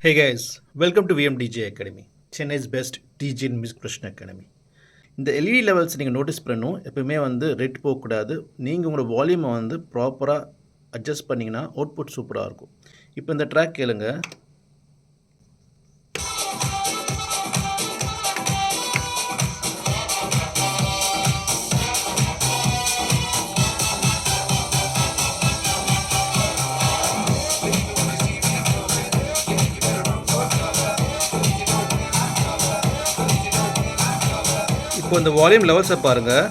Hey guys, welcome to VMDJ Academy, Chennai's best DJ and music production academy. இந்த LED levels நீங்கள் notice பண்ணணும். எப்பவுமே வந்து red போகக்கூடாது. நீங்கள் உங்களோட வால்யூமை வந்து ப்ராப்பராக அட்ஜஸ்ட் பண்ணிங்கன்னா அவுட்புட் சூப்பராக இருக்கும். இப்போ இந்த ட்ராக் கேளுங்க. இப்போ இந்த வால்யூம் லெவல்ஸை பாருங்கள்.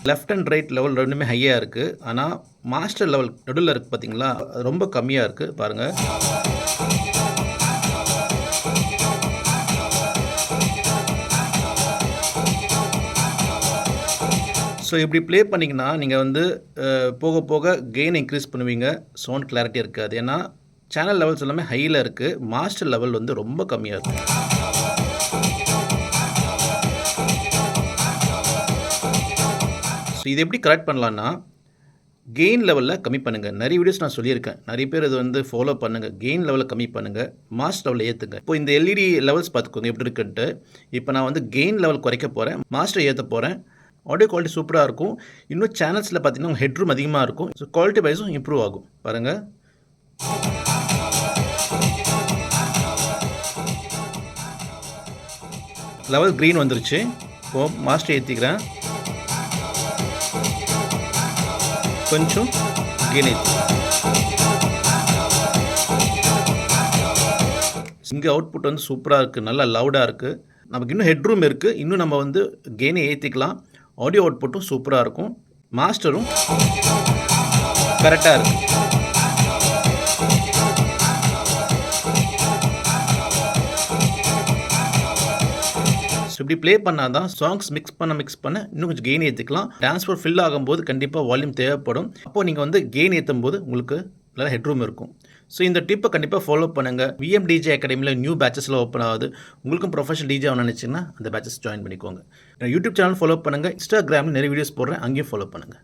லெஃப்ட் அண்ட் ரைட் லெவல் ரெண்டுமே ஹையாக இருக்குது. ஆனால் மாஸ்டர் லெவல் நடுவில் இருக்குது பார்த்தீங்களா, அது ரொம்ப கம்மியாக இருக்குது பாருங்கள். ஸோ இப்படி ப்ளே பண்ணிங்கன்னா நீங்கள் வந்து போக போக கெயின் இன்க்ரீஸ் பண்ணுவீங்க, சவுண்ட் கிளாரிட்டி இருக்காது. ஏன்னா சேனல் லெவல்ஸ் எல்லாமே ஹையில் இருக்குது, மாஸ்டர் லெவல் வந்து ரொம்ப கம்மியாக இருக்குது. ஸோ இது எப்படி கரெக்ட் பண்ணலான்னா, கெயின் லெவலில் கம்மி பண்ணுங்கள். நிறைய வீடியோஸ் நான் சொல்லியிருக்கேன், நிறைய பேர் இது வந்து ஃபாலோ பண்ணுங்கள். கெயின் லெவலில் கம்மி பண்ணுங்கள், மாஸ்டர் லெவலில் ஏற்றுங்க. இப்போ இந்த எல்இடி லெவல்ஸ் பார்த்துக்கோங்க எப்படி இருக்குன்ட்டு. இப்போ நான் வந்து கெயின் லெவல் குறைக்க போகிறேன், மாஸ்டர் ஏற்ற போகிறேன். ஆடியோ குவாலிட்டி சூப்பராக இருக்கும். இன்னும் சேனல்ஸில் பார்த்தீங்கன்னா ஹெட்ரூம் அதிகமாக இருக்கும். ஸோ குவாலிட்டி வைஸும் இம்ப்ரூவ் ஆகும் பாருங்கள். லெவல் க்ரீன் வந்துருச்சு. இப்போது மாஸ்டர் ஏற்றிக்கிறேன், கொஞ்சம் கெயின் இங்கே அவுட்புட் வந்து சூப்பராக இருக்குது, நல்லா லவுடாக இருக்குது. நமக்கு இன்னும் ஹெட்ரூம் இருக்குது, இன்னும் நம்ம வந்து கெயினை ஏற்றிக்கலாம். ஆடியோ அவுட்புட்டும் சூப்பராக இருக்கும், மாஸ்டரும் கரெக்டாக இருக்குது. இப்படி ப்ளே பண்ணால் தான் சாங்ஸ் மிக்ஸ் பண்ண இன்னும் கொஞ்சம் கெயின் ஏற்றிக்கலாம். ட்ரான்ஸ்ஃபர் ஃபில் ஆகும்போது கண்டிப்பாக வால்யூம் தேவைப்படும். அப்போது நீங்கள் வந்து கெயின் ஏற்றும் போது உங்களுக்கு நல்லா ஹெட்ரூம் இருக்கும். ஸோ இந்த டிப்பை கண்டிப்பாக ஃபாலோ பண்ணுங்கள். விஎம்டிஜே அகாடமியில் நியூ பேச்சஸ்லாம் ஓப்பன் ஆகுது. உங்களுக்கும் ப்ரொஃபஷனல் டிஜே ஆகணும்னு நினச்சிங்கன்னா அந்த பேச்சஸ் ஜாயின் பண்ணிக்கோங்க. யூடியூப் சேனல் ஃபாலோ பண்ணுங்கள். இன்ஸ்டாகிராமில் நிறைய வீடியோஸ் போடுறேன், அங்கேயும் ஃபாலோ பண்ணுங்கள்.